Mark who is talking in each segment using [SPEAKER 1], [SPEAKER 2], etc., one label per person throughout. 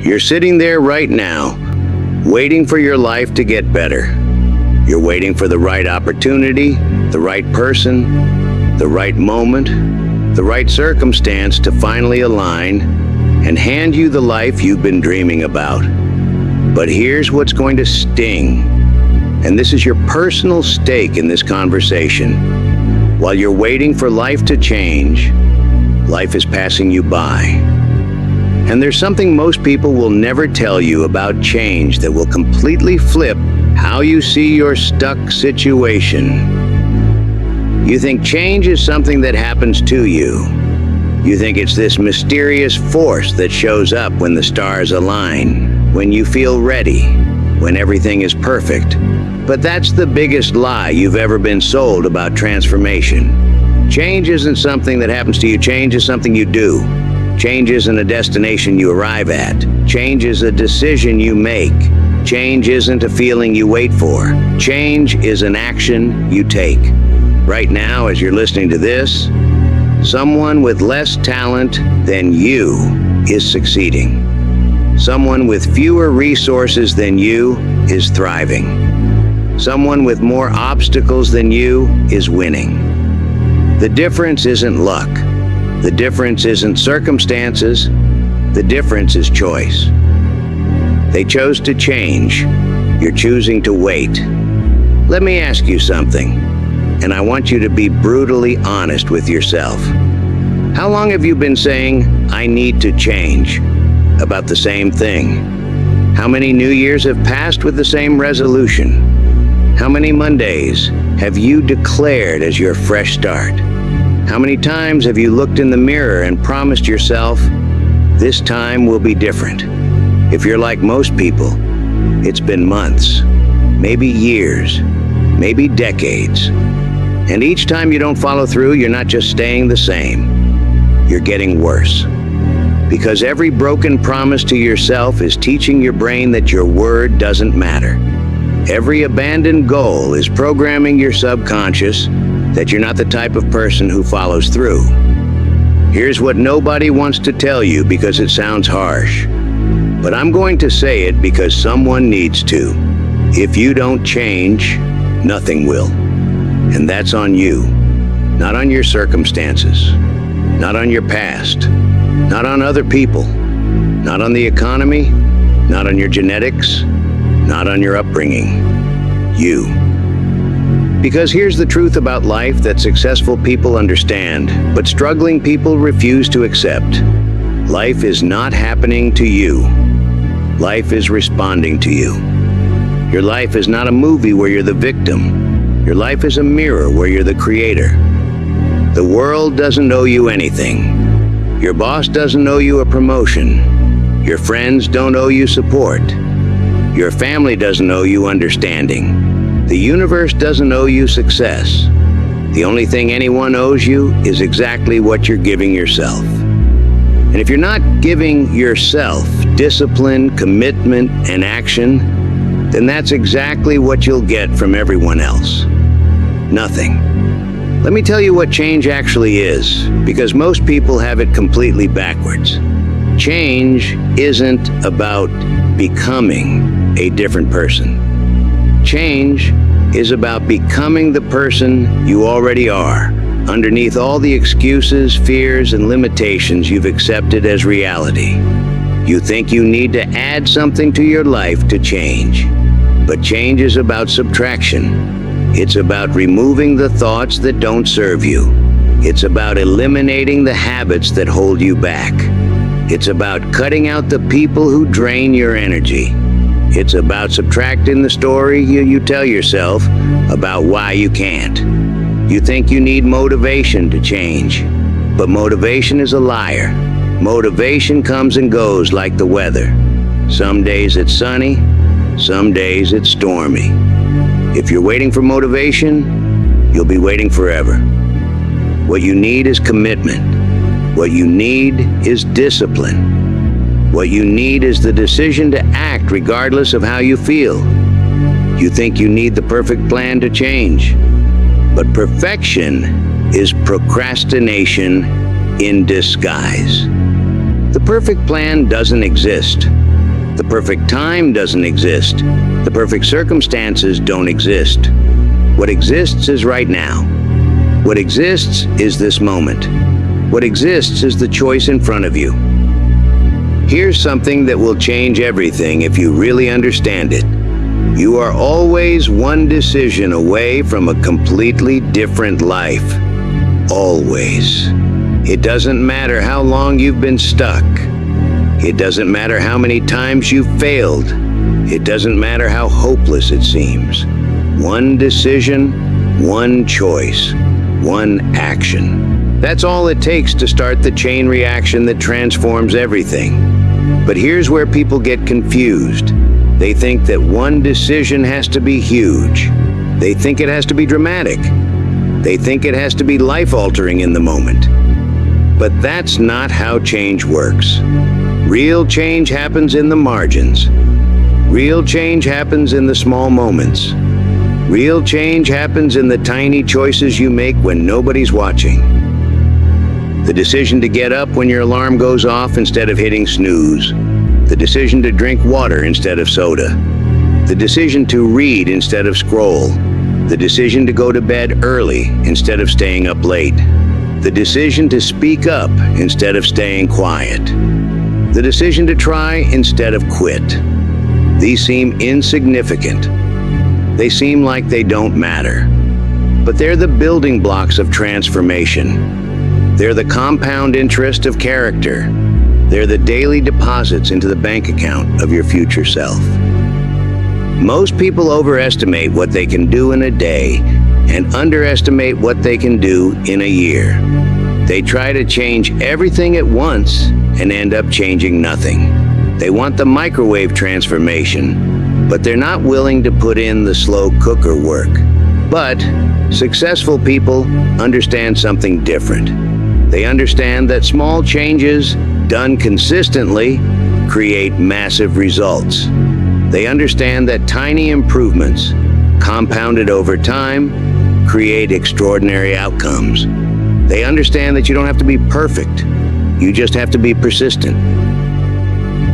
[SPEAKER 1] You're sitting there right now, waiting for your life to get better. You're waiting for the right opportunity, the right person, the right moment, the right circumstance to finally align and hand you the life you've been dreaming about. But here's what's going to sting, and this is your personal stake in this conversation. While you're waiting for life to change, life is passing you by. And there's something most people will never tell you about change that will completely flip how you see your stuck situation. You think change is something that happens to you. You think it's this mysterious force that shows up when the stars align, when you feel ready, when everything is perfect. But that's the biggest lie you've ever been sold about transformation. Change isn't something that happens to you. Change is something you do. Change isn't a destination you arrive at. Change is a decision you make. Change isn't a feeling you wait for. Change is an action you take. Right now, as you're listening to this, someone with less talent than you is succeeding. Someone with fewer resources than you is thriving. Someone with more obstacles than you is winning. The difference isn't luck. The difference isn't circumstances. The difference is choice. They chose to change. You're choosing to wait. Let me ask you something, and I want you to be brutally honest with yourself. How long have you been saying, "I need to change," about the same thing? How many New Years have passed with the same resolution? How many Mondays have you declared as your fresh start? How many times have you looked in the mirror and promised yourself, "This time will be different"? If you're like most people, it's been months, maybe years, maybe decades. And each time you don't follow through, you're not just staying the same. You're getting worse. Because every broken promise to yourself is teaching your brain that your word doesn't matter. Every abandoned goal is programming your subconscious that you're not the type of person who follows through. Here's what nobody wants to tell you because it sounds harsh. But I'm going to say it because someone needs to. If you don't change, nothing will. And that's on you, not on your circumstances, not on your past, not on other people, not on the economy, not on your genetics, not on your upbringing. You. Because here's the truth about life that successful people understand, but struggling people refuse to accept. Life is not happening to you. Life is responding to you. Your life is not a movie where you're the victim. Your life is a mirror where you're the creator. The world doesn't owe you anything. Your boss doesn't owe you a promotion. Your friends don't owe you support. Your family doesn't owe you understanding. The universe doesn't owe you success. The only thing anyone owes you is exactly what you're giving yourself. And if you're not giving yourself discipline, commitment, and action, then that's exactly what you'll get from everyone else. Nothing. Let me tell you what change actually is, because most people have it completely backwards. Change isn't about becoming a different person. Change is about becoming the person you already are, underneath all the excuses, fears, and limitations you've accepted as reality. You think you need to add something to your life to change. But change is about subtraction. It's about removing the thoughts that don't serve you. It's about eliminating the habits that hold you back. It's about cutting out the people who drain your energy. It's about subtracting the story you tell yourself about why you can't. You think you need motivation to change, but motivation is a liar. Motivation comes and goes like the weather. Some days it's sunny, some days it's stormy. If you're waiting for motivation, you'll be waiting forever. What you need is commitment. What you need is discipline. What you need is the decision to act regardless of how you feel. You think you need the perfect plan to change, but perfection is procrastination in disguise. The perfect plan doesn't exist. The perfect time doesn't exist. The perfect circumstances don't exist. What exists is right now. What exists is this moment. What exists is the choice in front of you. Here's something that will change everything if you really understand it. You are always one decision away from a completely different life. Always. It doesn't matter how long you've been stuck. It doesn't matter how many times you've failed. It doesn't matter how hopeless it seems. One decision, one choice, one action. That's all it takes to start the chain reaction that transforms everything. But here's where people get confused. They think that one decision has to be huge. They think it has to be dramatic. They think it has to be life-altering in the moment. But that's not how change works. Real change happens in the margins. Real change happens in the small moments. Real change happens in the tiny choices you make when nobody's watching. The decision to get up when your alarm goes off instead of hitting snooze. The decision to drink water instead of soda. The decision to read instead of scroll. The decision to go to bed early instead of staying up late. The decision to speak up instead of staying quiet. The decision to try instead of quit. These seem insignificant. They seem like they don't matter. But they're the building blocks of transformation. They're the compound interest of character. They're the daily deposits into the bank account of your future self. Most people overestimate what they can do in a day and underestimate what they can do in a year. They try to change everything at once and end up changing nothing. They want the microwave transformation, but they're not willing to put in the slow cooker work. But successful people understand something different. They understand that small changes done consistently create massive results. They understand that tiny improvements, compounded over time, create extraordinary outcomes. They understand that you don't have to be perfect. You just have to be persistent.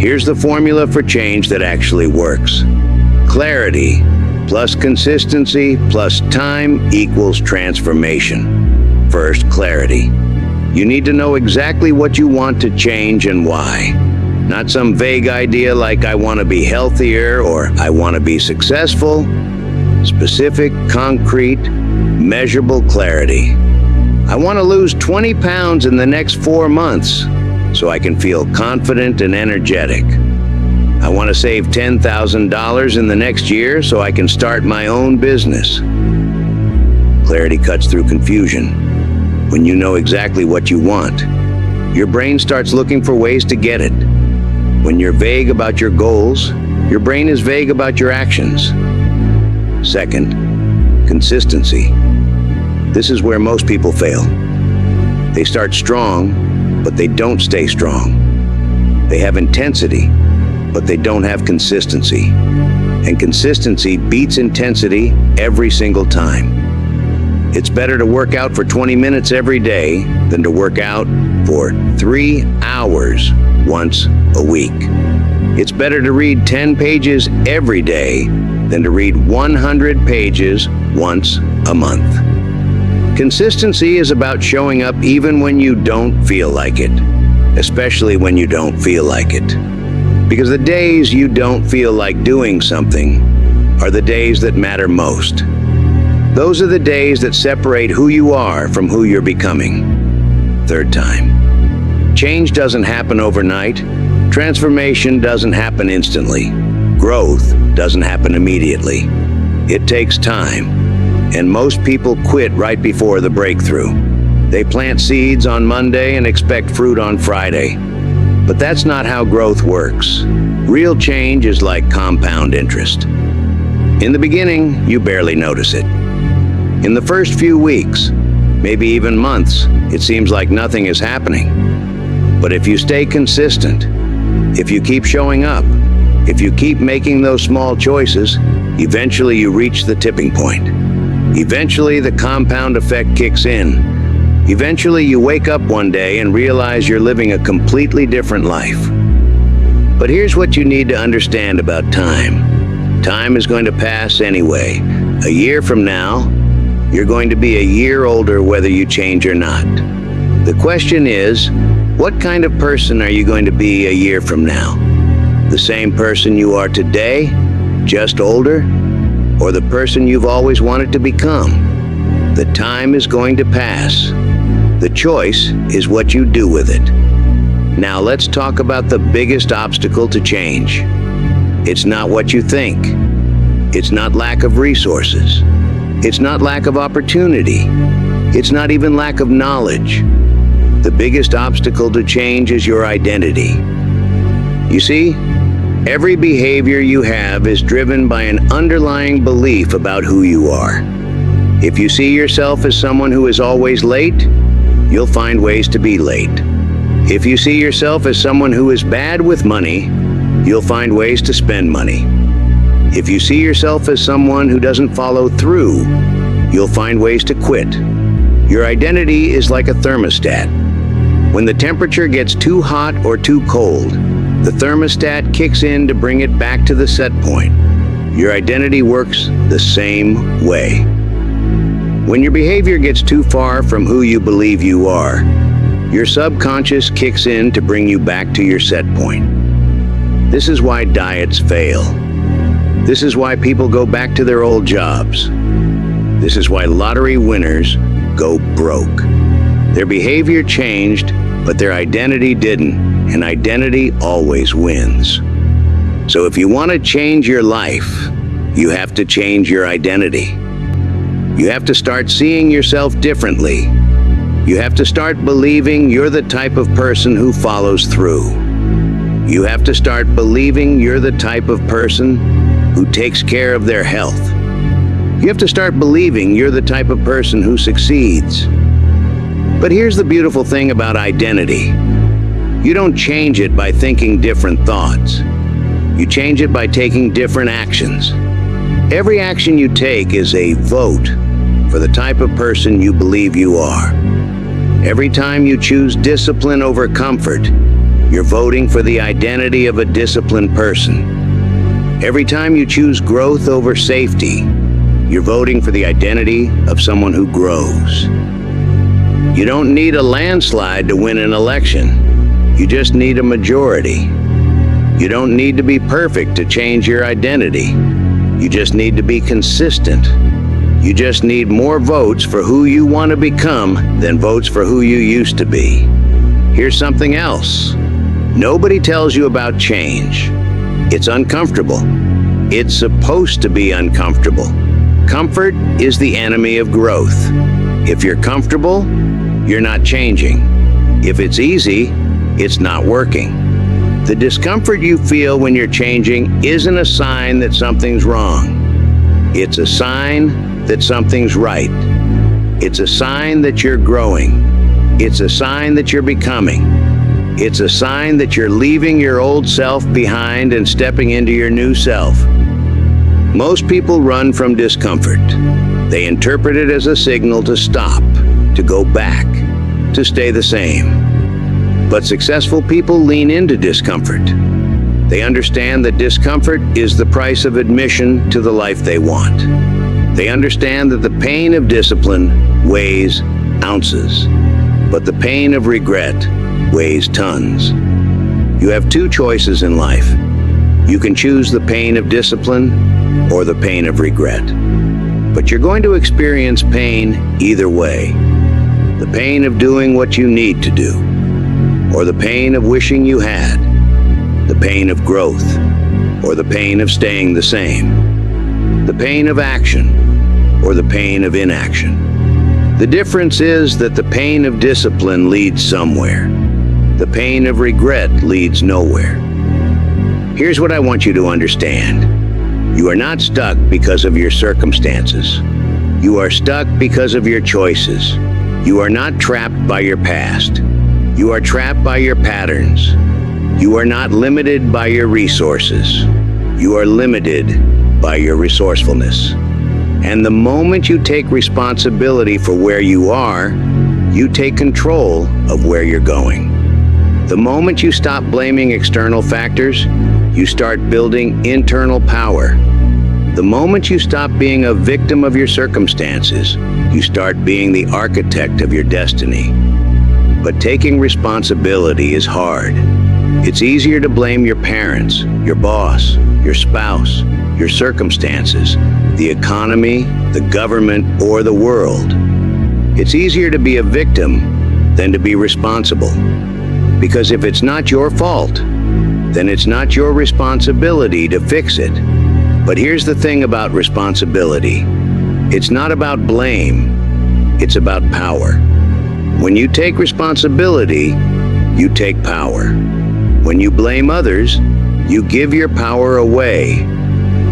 [SPEAKER 1] Here's the formula for change that actually works. Clarity plus consistency plus time equals transformation. First, clarity. You need to know exactly what you want to change and why. Not some vague idea like I want to be healthier or I want to be successful. Specific, concrete, measurable clarity. I want to lose 20 pounds in the next 4 months so I can feel confident and energetic. I want to save $10,000 in the next year so I can start my own business. Clarity cuts through confusion. When you know exactly what you want, your brain starts looking for ways to get it. When you're vague about your goals, your brain is vague about your actions. Second, consistency. This is where most people fail. They start strong, but they don't stay strong. They have intensity, but they don't have consistency. And consistency beats intensity every single time. It's better to work out for 20 minutes every day than to work out for 3 hours once a week. It's better to read 10 pages every day than to read 100 pages once a month. Consistency is about showing up even when you don't feel like it, especially when you don't feel like it. Because the days you don't feel like doing something are the days that matter most. Those are the days that separate who you are from who you're becoming. Third time. Change doesn't happen overnight. Transformation doesn't happen instantly. Growth doesn't happen immediately. It takes time. And most people quit right before the breakthrough. They plant seeds on Monday and expect fruit on Friday. But that's not how growth works. Real change is like compound interest. In the beginning, you barely notice it. In the first few weeks, maybe even months, it seems like nothing is happening. But if you stay consistent, if you keep showing up, if you keep making those small choices, eventually you reach the tipping point. Eventually the compound effect kicks in. Eventually you wake up one day and realize you're living a completely different life. But here's what you need to understand about time. Time is going to pass anyway. A year from now, you're going to be a year older whether you change or not. The question is, what kind of person are you going to be a year from now? The same person you are today, just older? Or the person you've always wanted to become? The time is going to pass. The choice is what you do with it. Now let's talk about the biggest obstacle to change. It's not what you think. It's not lack of resources. It's not lack of opportunity. It's not even lack of knowledge. The biggest obstacle to change is your identity. You see, every behavior you have is driven by an underlying belief about who you are. If you see yourself as someone who is always late, you'll find ways to be late. If you see yourself as someone who is bad with money, you'll find ways to spend money. If you see yourself as someone who doesn't follow through, you'll find ways to quit. Your identity is like a thermostat. When the temperature gets too hot or too cold, the thermostat kicks in to bring it back to the set point. Your identity works the same way. When your behavior gets too far from who you believe you are, your subconscious kicks in to bring you back to your set point. This is why diets fail. This is why people go back to their old jobs. This is why lottery winners go broke. Their behavior changed, but their identity didn't, and identity always wins. So if you want to change your life, you have to change your identity. You have to start seeing yourself differently. You have to start believing you're the type of person who follows through. You have to start believing you're the type of person who takes care of their health. You have to start believing you're the type of person who succeeds. But here's the beautiful thing about identity. You don't change it by thinking different thoughts. You change it by taking different actions. Every action you take is a vote for the type of person you believe you are. Every time you choose discipline over comfort, you're voting for the identity of a disciplined person. Every time you choose growth over safety, you're voting for the identity of someone who grows. You don't need a landslide to win an election. You just need a majority. You don't need to be perfect to change your identity. You just need to be consistent. You just need more votes for who you want to become than votes for who you used to be. Here's something else. Nobody tells you about change. It's uncomfortable. It's supposed to be uncomfortable. Comfort is the enemy of growth. If you're comfortable, you're not changing. If it's easy, it's not working. The discomfort you feel when you're changing isn't a sign that something's wrong. It's a sign that something's right. It's a sign that you're growing. It's a sign that you're becoming. It's a sign that you're leaving your old self behind and stepping into your new self. Most people run from discomfort. They interpret it as a signal to stop, to go back, to stay the same. But successful people lean into discomfort. They understand that discomfort is the price of admission to the life they want. They understand that the pain of discipline weighs ounces, but the pain of regret weighs tons. You have two choices in life. You can choose the pain of discipline or the pain of regret. But you're going to experience pain either way. The pain of doing what you need to do, or the pain of wishing you had. The pain of growth, or the pain of staying the same. The pain of action, or the pain of inaction. The difference is that the pain of discipline leads somewhere. The pain of regret leads nowhere. Here's what I want you to understand. You are not stuck because of your circumstances. You are stuck because of your choices. You are not trapped by your past. You are trapped by your patterns. You are not limited by your resources. You are limited by your resourcefulness. And the moment you take responsibility for where you are, you take control of where you're going. The moment you stop blaming external factors, you start building internal power. The moment you stop being a victim of your circumstances, you start being the architect of your destiny. But taking responsibility is hard. It's easier to blame your parents, your boss, your spouse, your circumstances, the economy, the government, or the world. It's easier to be a victim than to be responsible. Because if it's not your fault, then it's not your responsibility to fix it. But here's the thing about responsibility. It's not about blame, it's about power. When you take responsibility, you take power. When you blame others, you give your power away.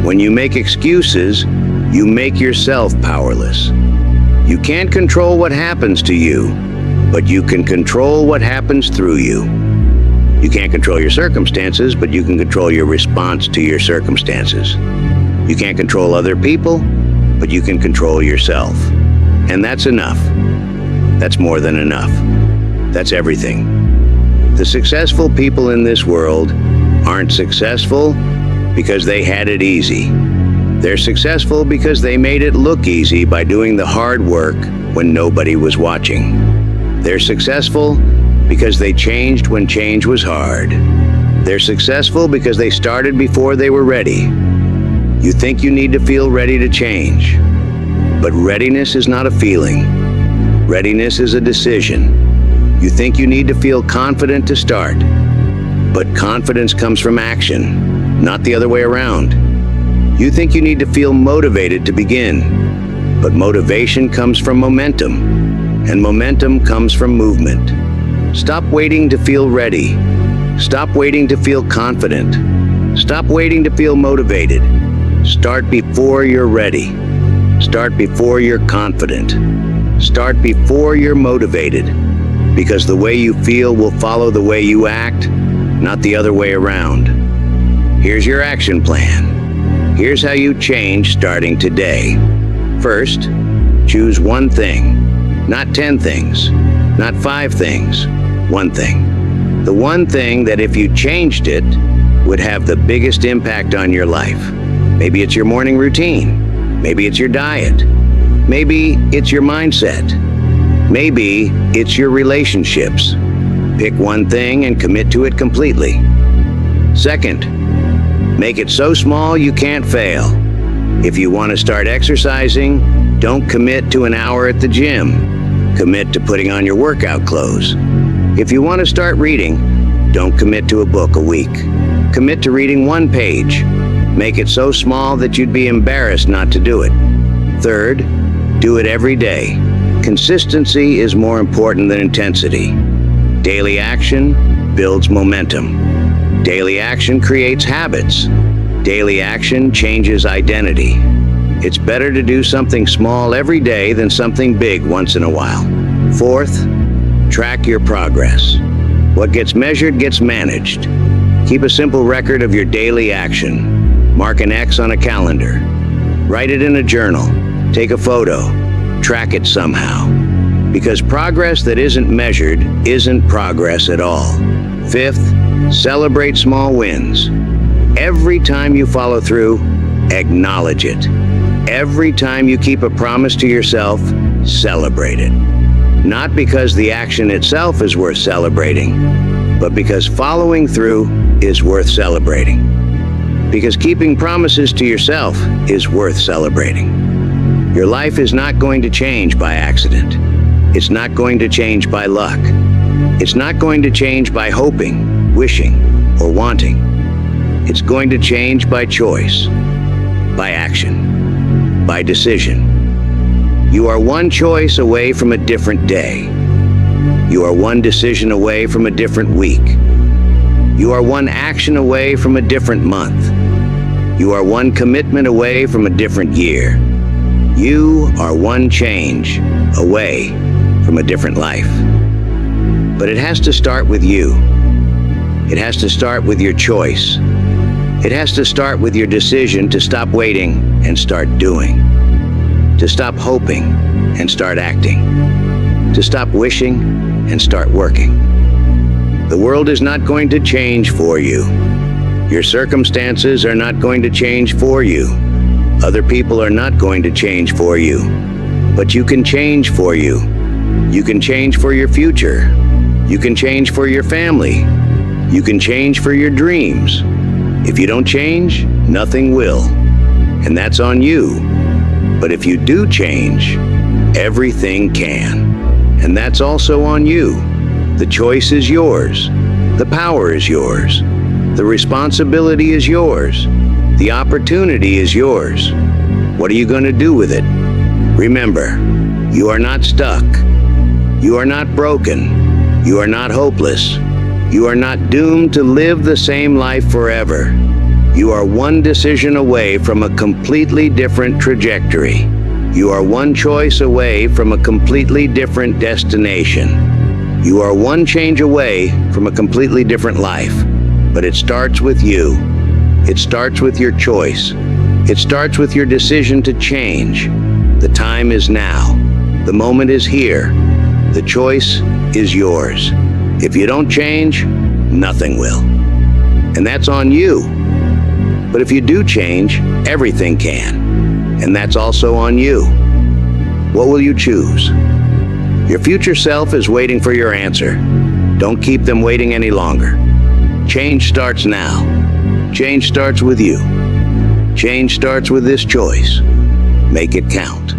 [SPEAKER 1] When you make excuses, you make yourself powerless. You can't control what happens to you, but you can control what happens through you. You can't control your circumstances, but you can control your response to your circumstances. You can't control other people, but you can control yourself. And that's enough. That's more than enough. That's everything. The successful people in this world aren't successful because they had it easy. They're successful because they made it look easy by doing the hard work when nobody was watching. They're successful because they changed when change was hard. They're successful because they started before they were ready. You think you need to feel ready to change, but readiness is not a feeling. Readiness is a decision. You think you need to feel confident to start, but confidence comes from action, not the other way around. You think you need to feel motivated to begin, but motivation comes from momentum, and momentum comes from movement. Stop waiting to feel ready. Stop waiting to feel confident. Stop waiting to feel motivated. Start before you're ready. Start before you're confident. Start before you're motivated. Because the way you feel will follow the way you act, not the other way around. Here's your action plan. Here's how you change starting today. First, choose one thing. Not 10 things. Not 5 things. One thing. The one thing that if you changed it, would have the biggest impact on your life. Maybe it's your morning routine. Maybe it's your diet. Maybe it's your mindset. Maybe it's your relationships. Pick one thing and commit to it completely. Second, make it so small you can't fail. If you want to start exercising, don't commit to an hour at the gym. Commit to putting on your workout clothes. If you want to start reading, don't commit to a book a week. Commit to reading 1 page. Make it so small that you'd be embarrassed not to do it. Third, do it every day. Consistency is more important than intensity. Daily action builds momentum. Daily action creates habits. Daily action changes identity. It's better to do something small every day than something big once in a while. Fourth, track your progress. What gets measured gets managed. Keep a simple record of your daily action. Mark an X on a calendar. Write it in a journal. Take a photo. Track it somehow. Because progress that isn't measured isn't progress at all. Fifth, celebrate small wins. Every time you follow through, acknowledge it. Every time you keep a promise to yourself, celebrate it. Not because the action itself is worth celebrating, but because following through is worth celebrating. Because keeping promises to yourself is worth celebrating. Your life is not going to change by accident. It's not going to change by luck. It's not going to change by hoping, wishing, or wanting. It's going to change by choice, by action, by decision. You are one choice away from a different day. You are one decision away from a different week. You are one action away from a different month. You are one commitment away from a different year. You are one change away from a different life. But it has to start with you. It has to start with your choice. It has to start with your decision to stop waiting and start doing. To stop hoping and start acting. To stop wishing and start working. The world is not going to change for you. Your circumstances are not going to change for you. Other people are not going to change for you. But you can change for you. You can change for your future. You can change for your family. You can change for your dreams. If you don't change, nothing will. And that's on you. But if you do change, everything can. And that's also on you. The choice is yours. The power is yours. The responsibility is yours. The opportunity is yours. What are you going to do with it? Remember, you are not stuck. You are not broken. You are not hopeless. You are not doomed to live the same life forever. You are one decision away from a completely different trajectory. You are one choice away from a completely different destination. You are one change away from a completely different life. But it starts with you. It starts with your choice. It starts with your decision to change. The time is now. The moment is here. The choice is yours. If you don't change, nothing will. And that's on you. But if you do change, everything can. And that's also on you. What will you choose? Your future self is waiting for your answer. Don't keep them waiting any longer. Change starts now. Change starts with you. Change starts with this choice. Make it count.